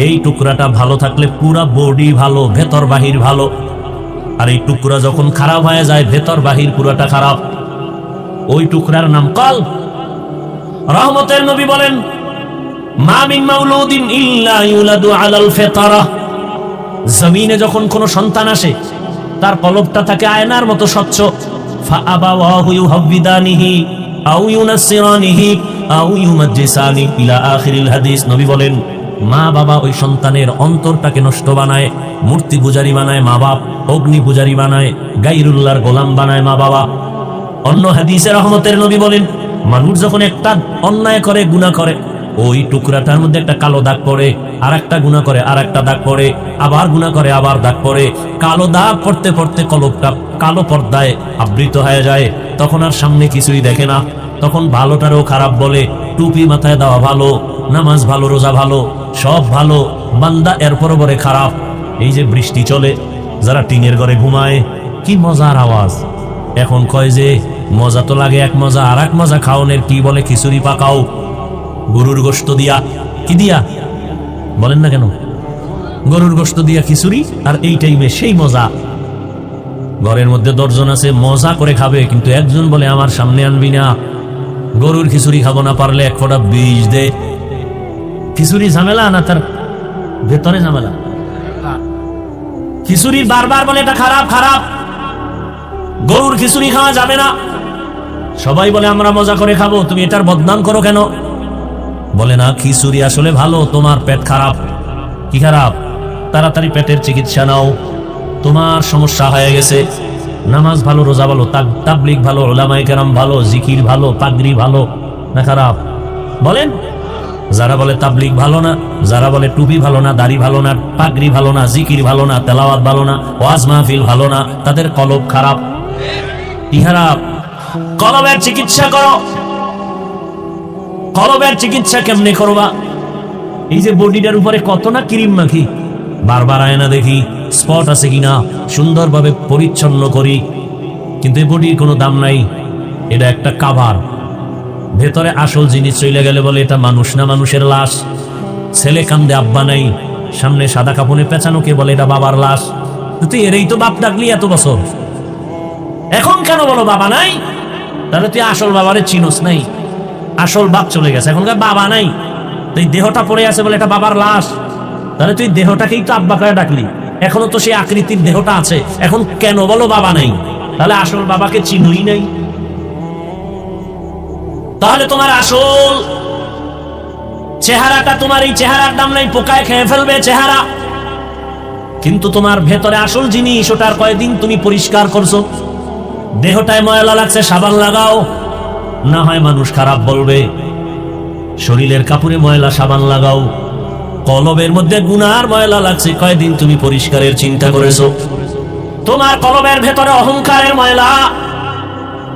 এই টুকরাটা ভালো থাকলে পুরা বডি ভালো, ভেতর বাহির ভালো। আর এই টুকরা যখন খারাপ হয়ে যায়, ভেতর বাহির পুরাটা খারাপ, ওই টুকরার নাম কলব। রহমতের নবী বলেন, মা মিন মাউলুদিন ইল্লা ইউলাদু আলাল ফিতরা। জমিনে যখন কোন সন্তান আসে, তার কলবটা থাকে আয়নার মতো স্বচ্ছ। ফা আবাওয়াহু ইউহাব্বিদানিহি আও ইউনাসসিরানিহি আও ইউমাজ্জিসানি ইলা আখিরিল হাদিস। নবী বলেন, মা বাবা ওই সন্তানের অন্তরটাকে নষ্ট বানায়, মূর্তি পূজারি বানায় মা বাপ, অগ্নি পূজারি বানায়, গায়রুল্লাহর গোলাম বানায় মা বাবা। অন্য হাদিসে রহমতের নবী বলেন, মানুষ যখন একটা অন্যায় করে, গুনাহ করে, ওই টুকরাটার মধ্যে একটা কালো দাগ পড়ে, আর একটা গুনাহ করে, আর একটা দাগ পড়ে, আবার গুনাহ করে, আবার দাগ পড়ে, কালো দাগ পড়তে পড়তে কলবটা কালো পর্দায় আবৃত হয়ে যায়। তখন আর সামনে কিছুই দেখে না, তখন ভালোটারও খারাপ বলে। টুপি মাথায় দেওয়া ভালো, নামাজ ভালো, রোজা ভালো, সব ভালো, বান্দা এরপর পরে খারাপ। এই যে বৃষ্টি চলে, যারা টিনের ঘরে ঘুমায়, কি মজার আওয়াজ। এখন কয় যে মজা তো লাগে এক মজা, আর এক মজা খাওনের, কি বলে খিচুড়ি পাকাও গরুর গোশত দিয়া। কি দিয়া বলেন না কেন? গরুর গোশত দিয়া খিচুড়ি, আর এই টাইমে সেই মজা। ঘরের মধ্যে 10 জন আছে, মজা করে খাবে, কিন্তু একজন বলে আমার সামনে আনবি না, গরুর খিচুড়ি খাবো না, পারলে এক ফোঁটা বীজ দে। খিচুড়ি ঝামেলা না তার ভেতরে ঝামেলা? খিচুড়ি বারবার বলে এটা খারাপ খারাপ, গরুর খিচুড়ি খাওয়া যাবে না। সবাই বলে আমরা মজা করে খাবো, তুমি এটার বদনাম করো কেন? বলে না, খিচুড়ি আসলে ভালো, তোমার পেট খারাপ। কি খারাপ? তাড়াতাড়ি পেটের চিকিৎসা নাও, তোমার সমস্যা হয়ে গেছে। নামাজ ভালো, রোজা ভালো, তাবলিগ ভালো, উলামায়ে কেরাম ভালো, জিকির ভালো, পাগড়ি ভালো না খারাপ? বলেন। যারা বলে তাবলিগ ভালো না, যারা বলে টুপি ভালো না, দাড়ি ভালো না, পাগড়ি ভালো না, জিকির ভালো না, তেলাওয়াত ভালো না, ওয়াজ মাহফিল ভালো না, তাদের কলব খারাপ। কি খারাপ? কলবের চিকিৎসা করো। কলবের চিকিৎসা কেমনে করবা? এই যে বডিটার উপরে কত না ক্রিম মাখি, বারবার আয়না দেখি স্পট আছে কিনা, সুন্দরভাবে পরিচ্ছন্ন করি, কিন্তু এই বডির কোনো দাম নাই। এটা একটা কাভার। ভেতরে আসল জিনিস চলে গেলে বলে এটা মানুষ না, মানুষের লাশ। ছেলে কান্দে আব্বা নাই, সামনে সাদা কাপড়ে পেঁচানোকে বলে এটা বাবার লাশ। তুই এরই তো বাপ ডাকলি এত বছর, এখন কেন বলো বাবা নাই? তাহলে তুই আসল বাবারে চিনোস নাই, আসল বাপ চলে গেছে, এখনকার বাবা নাই। তুই দেহটা পড়ে আছে বলে এটা বাবার লাশ, তাহলে তুই দেহটাকেই তো আব্বা করে ডাকলি, এখনো তো সেই আকৃতির দেহটা আছে, এখন কেন বলো বাবা নাই? তাহলে আসল বাবাকে চিনুই নাই। তাহলে তোমার আসল চেহারাটা, তোমার এই চেহারার দাম নাই, পোকায় খেয়ে ফেলবে চেহারা, কিন্তু তোমার ভেতরে আসল জিনিস, ওটার কয়েকদিন তুমি পরিষ্কার করছো। দেহটায় ময়লা লাগছে, সাবান লাগাও, না হয় মানুষ খারাপ বলবে। শরীরের কাপড়ে ময়লা, সাবান লাগাও। কলবের মধ্যে গুনার ময়লা লাগছে, কয়দিন তুমি পরিষ্কারের চিন্তা করেছো? তোমার কলবের ভেতরে অহংকারের ময়লা,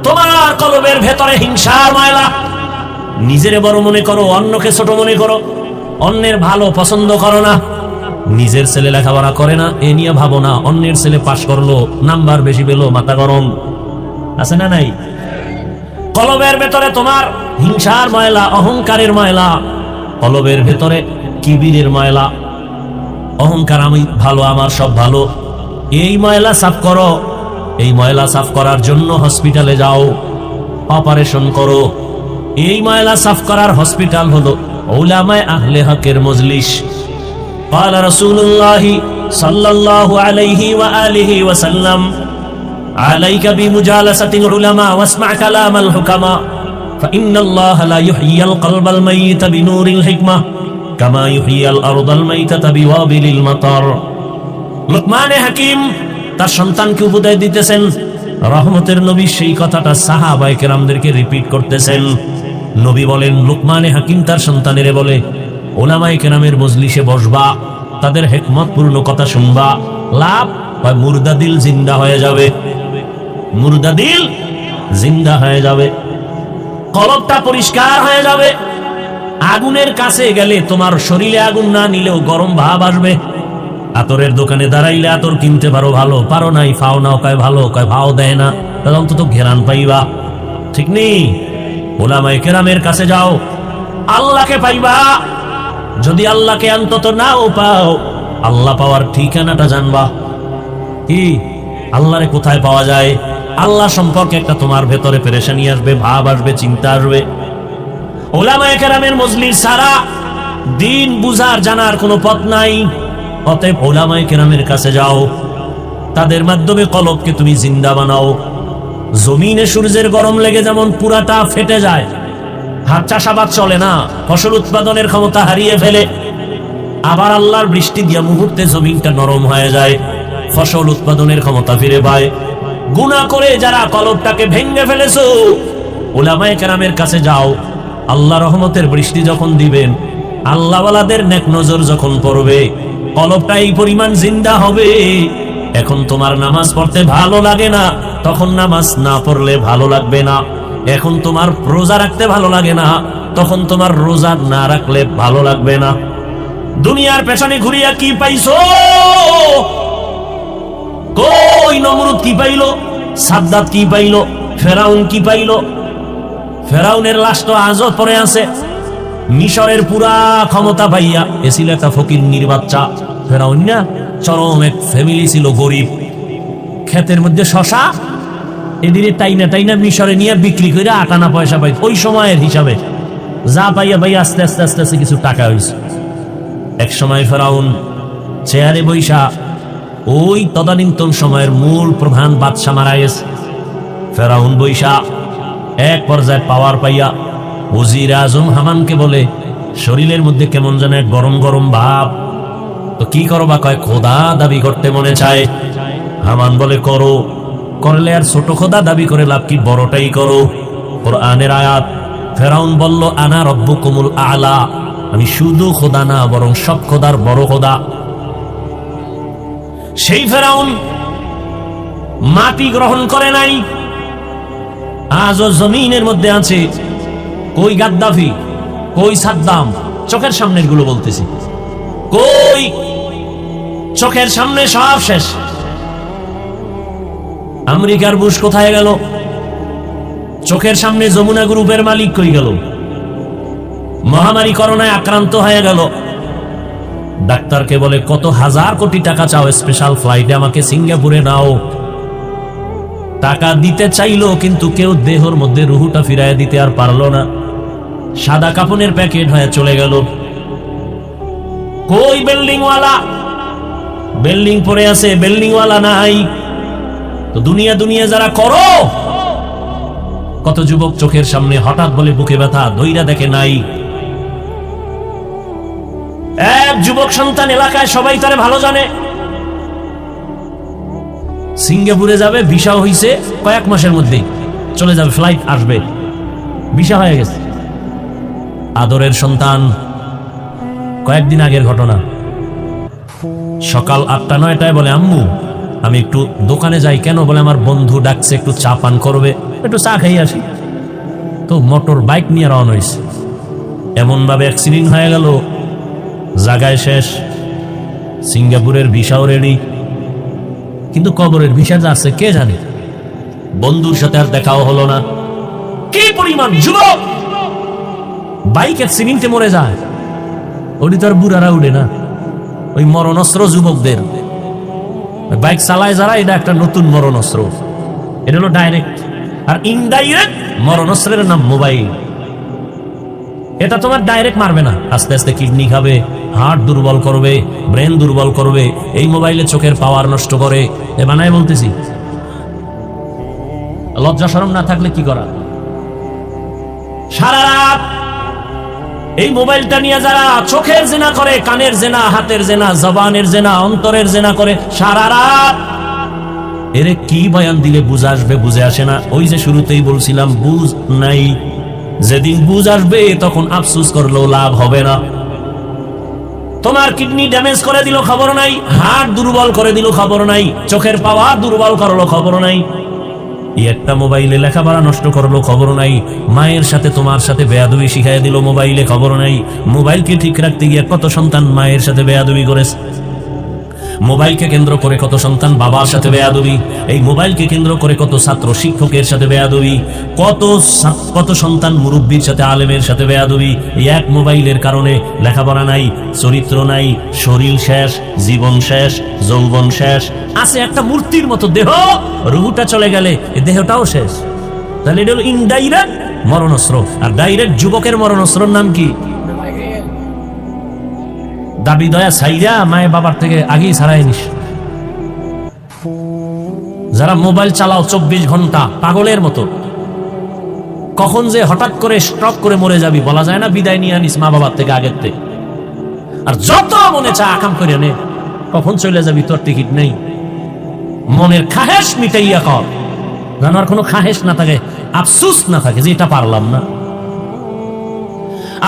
তোমার কলবের ভেতরে হিংসার ময়লা। নিজেরে বড় মনে করো, অন্যকে ছোট মনে করো, অন্যের ভালো পছন্দ করো না। নিজের ছেলে লেখাপড়া করে না এ নিয়ে ভাবো না, অন্যের ছেলে পাশ করলো, নাম্বার বেশি পেলো, মাথা গরম। আছে না নাই? কলবের ভেতরে তোমার হিংসার ময়লা, অহংকারের ময়লা, কলবের ভেতরে কিবিরের ময়লা, অহংকার, আমি ভালো, আমার সব ভালো। এই ময়লা সাফ করো। এই ময়লা সাফ করার জন্য হসপিটালে যাও, অপারেশন করো। এই ময়লা সাফ করার হসপিটাল হলো উলামায়ে আহলে হকের মজলিস। قال رسول الله صلى الله عليه وآله وسلم عليك بمجالسة العلماء واسمع كلام الحكماء فإن الله لا يحيي القلب الميت بنور الحكمة كما يحيي الأرض الميتة بوابل المطر। লুকমানে হাকিম তার সন্তানকে উপদেশ দিতেছেন, রহমতের নবী সেই কথাটা সাহাবায়ে কেরামদেরকে রিপিট করতেছেন। নবী বলেন, লুকমানে হাকিম তার সন্তানেরে বলে, উলামায়ে কেরামের মজলিসে বসবা, তাদের হিকমতপূর্ণ কথা শুনবা, লাভ হয় মুর্দা দিল জিন্দা হয়ে যাবে, মুর্দা দিল জিন্দা হয়ে যাবে, কলবটা পরিষ্কার হয়ে যাবে। আগুনের কাছে গেলে তোমার শরীরে আগুন না নিলেও গরম ভাব আসবে। আতরের দোকানে দাঁড়াইলে আতর কিনতে পারো, ভালো, পারো নাই, ফাও নাও, কয় ভালো, কয় ভাও দেয় না, তাহলে অন্তত ঘেরান পাইবা। ঠিক নেই? উলামায়ে কেরামের কাছে যাও, আল্লাহকে পাইবা। যদি আল্লাহকে অন্তত নাও পাও, আল্লাহ পাওয়ার ঠিকানাটা জানবা। কি? আল্লাহরে কোথায় পাওয়া যায়? আল্লাহ সম্পর্কে একটা তোমার ভেতরে পেরেশানি আসবে, ভাব আসবে, চিন্তা আসবে। উলামায়ে কেরামের মজলিস ছাড়া দিন বুঝার জানার কোনো পথ নাই। অতএব উলামায়ে কেরামের কাছে যাও, তাদের মাধ্যমে কলবকে তুমি জিন্দা বানাও। জমিনে সূর্যের গরম লেগে যেমন পুরাটা ফেটে যায়, হাত চাষাবাদ চলে না, ফসল উৎপাদনের ক্ষমতা হারিয়ে ফেলে, আবার আল্লাহর বৃষ্টি দিয়া মুহূর্তে জমিনটা নরম হয়ে যায়, ফসল উৎপাদনের ক্ষমতা ফিরে পায়। গুনাহ করে যারা কলবটাকে ভেঙে ফেলেছো, উলামায়ে কেরামের কাছে যাও। আল্লাহ রহমতের বৃষ্টি যখন দিবেন, আল্লাহওয়ালাদের নেক নজর যখন পড়বে, কলবটা এই পরিমাণ জিন্দা হবে। এখন তোমার নামাজ পড়তে ভালো লাগে না, তখন নামাজ না পড়লে ভালো লাগবে না। এখন তোমার রোজা রাখতে ভালো লাগে না, তখন তোমার রোজা না রাখলে ভালো লাগবে না। দুনিয়ার পেছনে ঘুরিয়া কি পাইছো? কই নমরুদ কি পাইলো? সাদ্দাত কি পাইলো? ফেরাউন কি পাইলো? ফেরাউনের লাশ তো আজও পড়ে আছে। মিশরের পুরা ক্ষমতা পাইয়া এছিল একটা ফকিন্নির বাচ্চা। ফেরাউন না, চরম এক ফ্যামিলি ছিল, গরিব। ক্ষেতের মধ্যে শশা এদিকে টাইনা টাইনা মিশরে নিয়ে বিক্রি করে আটানা পয়সা পাই। ওই সময়ের হিসাবে যা পাইয়া ভাই আস্তে আস্তে আস্তে আস্তে কিছু টাকা হয়েছে। এক সময় ফেরাউন চেয়ারে বৈশা, ওই তদানীন্তন সময়ের মূল প্রধান বাদশা মারা গেছে। ফেরাউন বৈশা এক পর্যায়ে পাওয়ার পাইয়া ওজির আজম হামানকে বলে, শরীরের মধ্যে কেমন যেন এক গরম গরম ভাব, তো কি করবা? কয়, খোদা দাবি করতে মনে চায়। হামান বলে, করো। করলে আর ছোট খোদা দাবি করে লাভ কি, বড়টাই করো। কোরআনের আয়াত। ফেরাউন বলল, আনা রব্বুকুমুল আলা, আমি শুধু খোদা না, বরং সব খোদার বড় খোদা। সেই ফেরাউন মাটি গ্রহণ করে নাই, আজও জমিনের মধ্যে আছে। কই গাদ্দাফি, কই সাদ্দাম? চোখের সামনের গুলো বলতেছি, কই? চোখের সামনে সব শেষ। আমেরিকার বুশ কোথায় গেল? চোখের সামনে যমুনা গ্রুপের মালিক কই গেল? মহামারী করোনায় আক্রান্ত হয়ে গেল। ডাক্তারকে বলে, কত হাজার কোটি টাকা চাও, স্পেশাল ফ্লাইটে আমাকে সিঙ্গাপুরে নাও। টাকা দিতে চাইলো, কিন্তু কেউ দেহর মধ্যে রুহুটা ফিরাইয়া দিতে আর পারলো না। সাদা কাফনের প্যাকেট হয়ে চলে গেল। কই বিল্ডিং ওয়ালা? বিল্ডিং পড়ে আছে, বিল্ডিং ওয়ালা নাই। তো দুনিয়া দুনিয়া যারা করো, কত যুবক চোখের সামনে হঠাৎ বলে বুকে ব্যথা, দইরা দেখে নাই। এক যুবক সন্তান এলাকায় সবাই তারে ভালো জানে, সিঙ্গাপুরে যাবে, ভিসা হইছে, কয়েক মাসের মধ্যেই চলে যাবে, ফ্লাইট আসবে, ভিসা হয়ে গেছে। আদরের সন্তান, কয়েকদিন আগের ঘটনা। সকাল 8টা-9টায় বলে, আম্মু আমি একটু দোকানে যাই। কেন? বলে, আমার বন্ধু ডাকছে, একটু চা পান করবে, একটু চা খাই আসি। তো মোটর বাইক নিয়ে রওনা হয়েছে। এমন ভাবে অ্যাক্সিডেন্ট হয়ে গেল, জায়গায় শেষ। সিঙ্গাপুরের ভিসাও রেডি, কিন্তু কবরের ভিসা যাচ্ছে কে জানে। বন্ধুর সাথে আর দেখাও হলো না। কি পরিমাণ যুবক বাইক অ্যাক্সিডেন্টে মরে যায়। ওটি তো আর বুড়ারা উঠে না, ওই মরণস্ত্র যুবকদের। বাইক চালায় যারা, এটা একটা নতুন মরণস্ত্র। এটা হলো ডাইরেক্ট। আর ইনডাইরেক্ট মরণস্ত্রের নাম মোবাইল। এটা তোমার ডাইরেক্ট মারবে না, আস্তে আস্তে কিডনি খাবে, হার্ট দুর্বল করবে, ব্রেন দুর্বল করবে। এই মোবাইলে চোখের পাওয়ার নষ্ট করে। এ বানায় বলতেছি, লজ্জা শরম না থাকলে কি করা? সারা রাত এই মোবাইলটা নিয়ে যারা চোখের জেনা করে, কানের জেনা, হাতের জেনা, জবানের জেনা, অন্তরের জেনা করে সারা রাত, এরে কি বয়ান দিলে বুঝ আসবে? বুঝে আসে না। ওই যে শুরুতেই বলছিলাম, বুঝ নাই। যেদিন বুঝ আসবে তখন আফসোস করলেও লাভ হবে না। তোমার কিডনি ড্যামেজ করে দিল, খবর নাই। হার্ট দুর্বল করে দিল, খবর নাই। চোখের পাওয়ার দুর্বল করলো, খবর নাই। একটা মোবাইলে লেখাপড়া নষ্ট করলো, খবর নাই। মায়ের সাথে তোমার সাথে বেয়াদবি শিখাই দিল মোবাইলে, খবর নাই। মোবাইলকে ঠিক রাখতে গিয়ে কত সন্তান মায়ের সাথে বেয়াদবি করেছে। মোবাইলকে কেন্দ্র করে কত সন্তান বাবার সাথে বেয়াদবি। এই মোবাইলকে কেন্দ্র করে কত ছাত্র শিক্ষকের সাথে বেয়াদবি, কত সন্তান মুরব্বীর সাথে, আলেমের সাথে বেয়াদবি। এই এক মোবাইলের কারণে লেখাপড়া নাই, চরিত্র নাই, শরীর শেষ, জীবন শেষ, যৌবন শেষ। আছে একটা মূর্তির মতো দেহ, রুহুটা চলে গেলে এই দেহটাও শেষ। তাহলে এটা হলো ইনডাইরেক্ট মরণস্ত্র। আর ডাইরেক্ট যুবকের মরণস্ত্রর নাম কি? দাবি দয়া ছাইরা মায়ের বাবার থেকে আগেই ছাড়াই নিস। যারা মোবাইল চালাও 24 ঘন্টা পাগলের মতো, কখন যে হঠাৎ করে স্ট্রোক করে মরে যাবি বলা যায় না। বিদায় নিয়ে আনিস মা বাবার থেকে আগের থেকে। আর যত মনে চা আকাম করে নে, কখন চলে যাবি তোর টিকিট নেই। মনের খাহেশ মিটাইয়া কর, যেন আর কোনো খাহেশ না থাকে, আফসুস না থাকে যে এটা পারলাম না।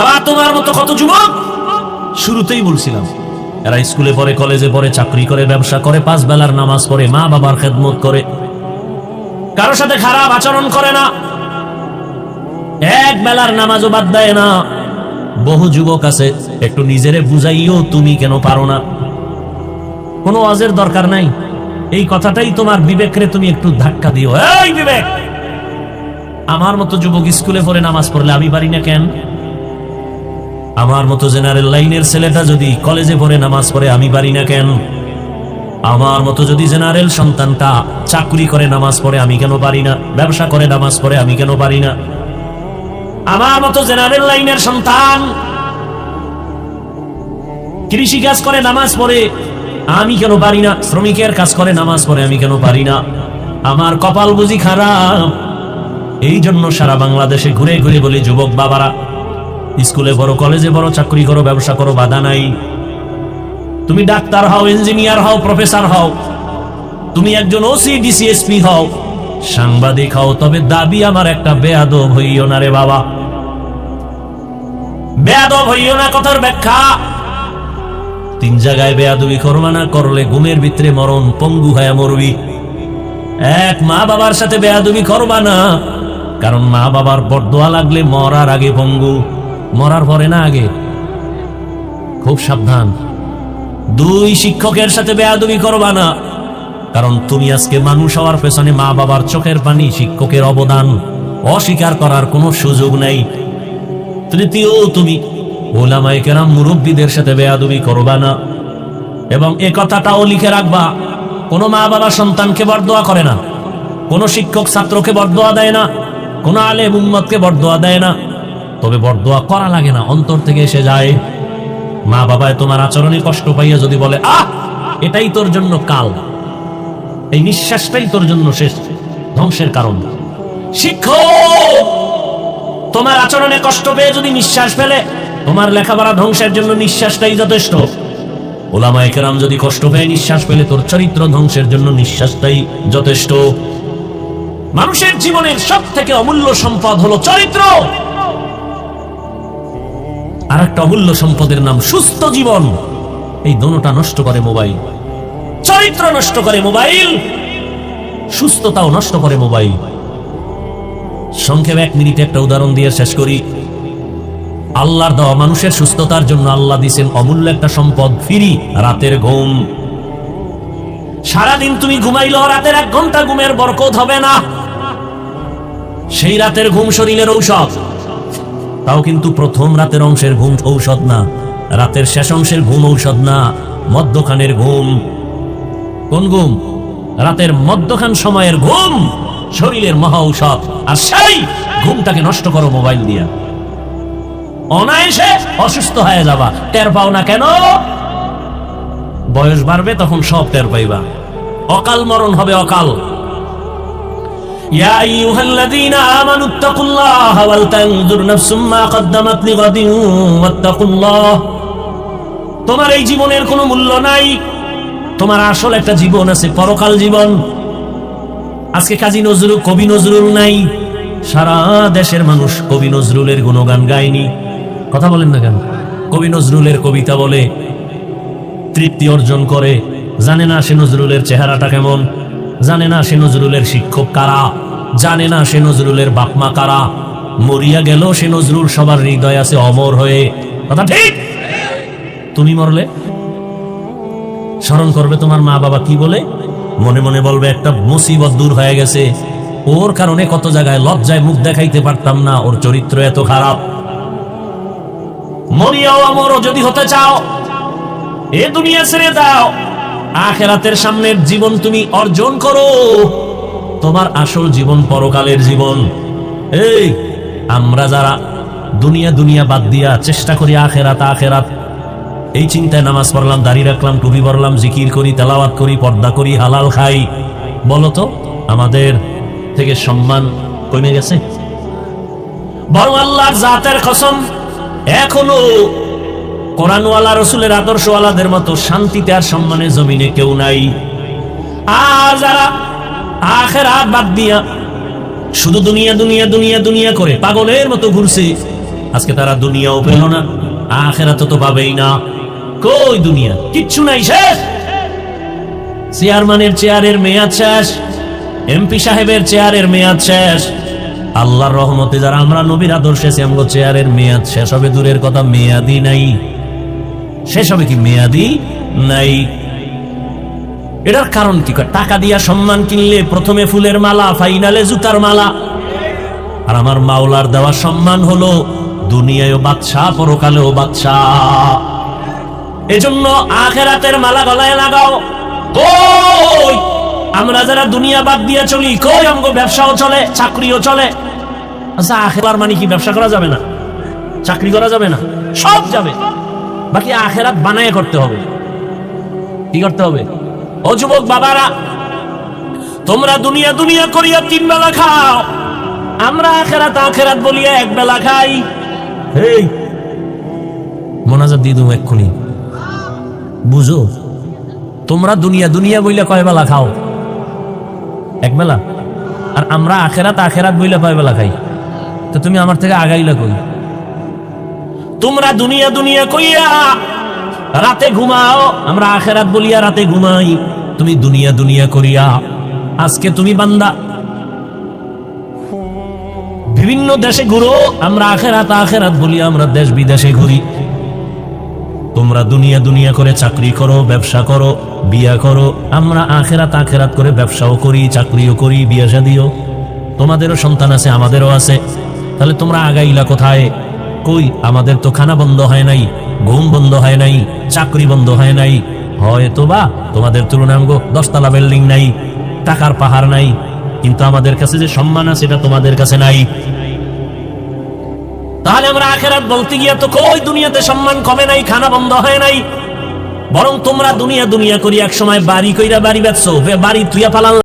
আবার তোমার মতো কত যুবক, শুরুতেই বলছিলাম, এরা স্কুলে পড়ে, কলেজে পড়ে, চাকরি করে, ব্যবসা করে, 5 বেলার নামাজ পড়ে, মা বাবার খেদমত করে, কারো সাথে খারাপ আচরণ করে না, এক বেলার নামাজও বাদ দেয় না। বহু যুবক আছে, একটু নিজেরে বুঝাইও তুমি কেন পারো না। কোনো ওয়াজের দরকার নাই। এই কথাটাই তোমার বিবেকরে তুমি একটু ধাক্কা দিও। এই বিবেক, আমার মতো যুবক স্কুলে পড়ে নামাজ পড়লে আমি পারি না কেন? আমার মতো জেনারেল লাইনের ছেলেটা যদি কলেজে পড়ে নামাজ পড়ে আমি পারি না কেন? আমার মতো যদি জেনারেল সন্তানটা চাকরি করে নামাজ পড়ে আমি কেন পারি না? ব্যবসা করে নামাজ পড়ে আমি কেন পারি না? আমার মতো জেনারেল লাইনের সন্তান কৃষি কাজ করে নামাজ পড়ে আমি কেন পারি না? শ্রমিকের কাজ করে নামাজ পড়ে আমি কেন পারি না? আমার কপাল বুঝি খারাপ? এই জন্য সারা বাংলাদেশে ঘুরে ঘুরে বলি, যুবক বাবারা, স্কুলে পড়ো, কলেজে পড়ো, চাকরি করো, ব্যবসা করো, বাধা নাই। তুমি ডাক্তার হও, ইঞ্জিনিয়ার হও, প্রফেসর হও, তুমি একজন ওসি ডিসিএসপি হও, সাংবাদিক হও, তবে দাবি আমার একটা, বেয়াদব হইও না রে বাবা, বেয়াদব হইও না। কথার ব্যাখ্যা, 3 জায়গায় বেয়াদবি করবা না, করলে ঘুমের ভিতরে মরণ, পঙ্গু হয়ে মরবি। এক, মা বাবার সাথে বেয়াদবি করবা না, কারণ মা বাবার বরদোয়া লাগলে মরার আগে পঙ্গু, মরার পরে না আগে, খুব সাবধান। 2, শিক্ষকের সাথে বেয়াদবি করবা না, কারণ তুমি আজকে মানুষ হওয়ার পেছনে মা বাবার চোখের পানি, শিক্ষকের অবদান অস্বীকার করার কোনো সুযোগ নেই। 3, তুমি ওলামায়ে কেরাম মুরব্বীদের সাথে বেয়াদবি করবা না। এবং এ কথাটাও লিখে রাখবা, কোন মা বাবা সন্তানকে বরদোয়া করে না, কোন শিক্ষক ছাত্রকে বরদোয়া দেয় না, কোন আলেম উম্মতকে বরদোয়া দেয় না, তবে বরদোয়া করা লাগে না, অন্তর থেকে এসে যায়। মা বাবায় তোমার আচরণে কষ্ট পাইয়া যদি বলে, এটাই তোর জন্য কাল, এই নিঃশ্বাসটাই তোর জন্য শেষ, ধ্বংসের কারণ। শিক্ষক তোমার আচরণে কষ্ট পেয়ে যদি নিঃশ্বাস ফেলে, তোমার লেখাপড়া ধ্বংসের জন্য নিঃশ্বাসটাই যথেষ্ট। ওলামায়ে কেরাম যদি কষ্ট পেয়ে নিঃশ্বাস ফেলে, তোর চরিত্র ধ্বংসের জন্য নিঃশ্বাসটাই যথেষ্ট। মানুষের জীবনের সবথেকে অমূল্য সম্পদ হলো চরিত্র। আর একটা অমূল্য সম্পদের নাম সুস্থ জীবন। এই দোনোটা নষ্ট করে মোবাইল। চরিত্র নষ্ট করে মোবাইল, সুস্থতাও নষ্ট করে মোবাইল। সংক্ষেপে 1 মিনিটে একটা উদাহরণ দিয়ে শেষ করি। আল্লাহর দেওয়া মানুষের সুস্থতার জন্য আল্লাহ দিয়েছেন অমূল্য একটা সম্পদ, ফ্রি, রাতের ঘুম। সারাদিন তুমি ঘুমাইলেও রাতের 1 ঘন্টা ঘুমের বরকত হবে না। সেই রাতের ঘুম শরীরের ঔষধ, তাও কিন্তু প্রথম রাতের অংশের ঘুম ঔষধ না, রাতের শেষ অংশের ঘুম ঔষধ না, মধ্যখানের ঘুম। কোন ঘুম? রাতের মধ্যখান সময়ের ঘুম শরীরের মহা ঔষধ। আর সেই ঘুমটাকে নষ্ট করো মোবাইল দিয়া, অনায়াসে অসুস্থ হয়ে যাবা। টের পাও না কেন? বয়স বাড়বে তখন সব টের পাইবা। অকাল মরণ হবে, অকাল। ইয়া আইয়ুহাল্লাযীনা আমানুত্তাকুল্লাহা ওয়াল তানজুর নাফসুম মা কদ্দামাত লিগাদিন ওয়াত্তাকুল্লাহ। তোমার এই জীবনের কোনো মূল্য নাই, তোমার আসল একটা জীবন আছে, পরকাল জীবন। আজকে কাজী নজরুল, কবি নজরুল নাই, সারা দেশের মানুষ কবি নজরুলের গুণগান গায়নি। কথা বলেন না কেন? কবি নজরুলের কবিতা বলে তৃপ্তি অর্জন করে, জানে না সে নজরুলের চেহারাটা কেমন, জানে না সে নজরুলের শিক্ষক কারা, জানে না সে নজরুলের বাপমা কারা। মরিয়া গেল সে নজরুল সবার হৃদয় আছে অমর হয়ে। কথা ঠিক? তুমি মরলে স্মরণ করবে তোমার মা বাবা কি বলে, মনে মনে বলবে একটা মুসিবত দূর হয়ে গেছে, ওর কারণে কত জায়গায় লজ্জায় মুখ দেখাইতে পারতাম না, ওর চরিত্র এত খারাপ। মরিয়াও আমরও যদি হতে চাও, এ দুনিয়া ছেড়ে দাও, আখিরাতের সামনের জীবন তুমি অর্জন করো। তোমার আসল জীবন পরকালের জীবন। এই আমরা যারা দুনিয়া দুনিয়া বাদ দিয়া চেষ্টা করি আখিরাত আখিরাত, এই চিন্তায় নামাজ পড়লাম, দাড়ি রাখলাম, টুপি পরলাম, জিকির করি, তেলাওয়াত করি, পর্দা করি, হালাল খাই, বলতো আমাদের থেকে সম্মান কমে গেছে? বরং আল্লাহর জাতের কসম, এখনো কোরআনওয়ালা রসুলের আদর্শওয়ালাদের মতো শান্তিতে আর সম্মানে জমিনে কেউ নাই। আর যারা আখিরাত বাদ দিয়া শুধু দুনিয়া দুনিয়া দুনিয়া দুনিয়া করে পাগলের মতো ঘুরছে, আজকে তারা দুনিয়াও পেল না, আখিরাত তো পাবেই না। কই দুনিয়া? কিচ্ছু নাই, শেষ। চেয়ারম্যানের চেয়ারের মেয়াদ শেষ, এমপি সাহেবের চেয়ারের মেয়াদ শেষ। আল্লাহর রহমতে যারা আমরা নবীর আদর্শে আমগো চেয়ারের মেয়াদ শেষ হবে দূরের কথা, মেয়াদি নাই। শেষ হবে কি? মেয়াদি নাই। এটার কারণ কি? টাকা দিয়া সম্মান কিনলে প্রথমে ফুলের মালা, ফাইনালে জুতার মালা। আর আমার মাওলার দেওয়া সম্মান হলো দুনিয়ায়ও বাদশাহ, পরকালেও বাদশাহ। এজন্য আখিরাতের মালা গলায় লাগাও। কই আমরা যারা দুনিয়া বাদ দিয়ে চলি, কই আমগো ব্যবসাও চলে, চাকরিও চলে। আচ্ছা আখিরাত মানে কি ব্যবসা করা যাবে না, চাকরি করা যাবে না? সব যাবে, বাকি আখিরাত বানায় করতে হবে। কি করতে হবে? ও যুবক বাবারা, তোমরা দুনিয়া দুনিয়া করিয়া 3 বেলা খাও, আমরা আখেরাত আখেরাত বলিয়া এক বেলা খাই। এই মোনাজাত দিয়ে দেবো এক্ষুনি, বুঝো? তোমরা দুনিয়া দুনিয়া বইলে কয় বেলা খাও? এক বেলা। আর আমরা আখেরাত আখেরাত বইলে কয় বেলা খাই? তো তুমি আমার থেকে আগাইলা কই? তোমরা দুনিয়া দুনিয়া কইয়া রাতে ঘুমাও, আমরা আখেরাত বলিয়া রাতে ঘুমাই। তুমি দুনিয়া দুনিয়া করিয়া আজকে তুমি বান্দা বিভিন্ন দেশে ঘুরো, আমরা আখেরাত আখেরাত বলিয়া আমরা দেশ বিদেশে ঘুরি। তোমরা দুনিয়া দুনিয়া করে চাকরি করো, ব্যবসা করো, বিয়া করো, আমরা আখেরাত আখেরাত করে ব্যবসাও করি, চাকরিও করি, বিয়া শাদিও। তোমাদেরও সন্তান আছে, আমাদেরও আছে। তাহলে তোমরা আগাইলা কোথায়? কই আমাদের তো খানা বন্ধ হয় নাই, ঘুম বন্ধ হয় নাই, চাকরি বন্ধ হয় নাই। হয়তো বা তোমাদের তুলনায় 10তলা বিল্ডিং নাই, টাকার পাহাড় নাই, কিন্তু আমাদের কাছে যে সম্মান আছে সেটা তোমাদের কাছে নাই। তাহলে আমরা আখেরাত বলতে গিয়া তো কই দুনিয়াতে সম্মান কমে নাই, খানা বন্ধ হয় নাই। বরং তোমরা দুনিয়া দুনিয়া করি এক সময় বাড়ি কইরা বাড়ি বেচছো, বাড়ি তুইয়া পালাল।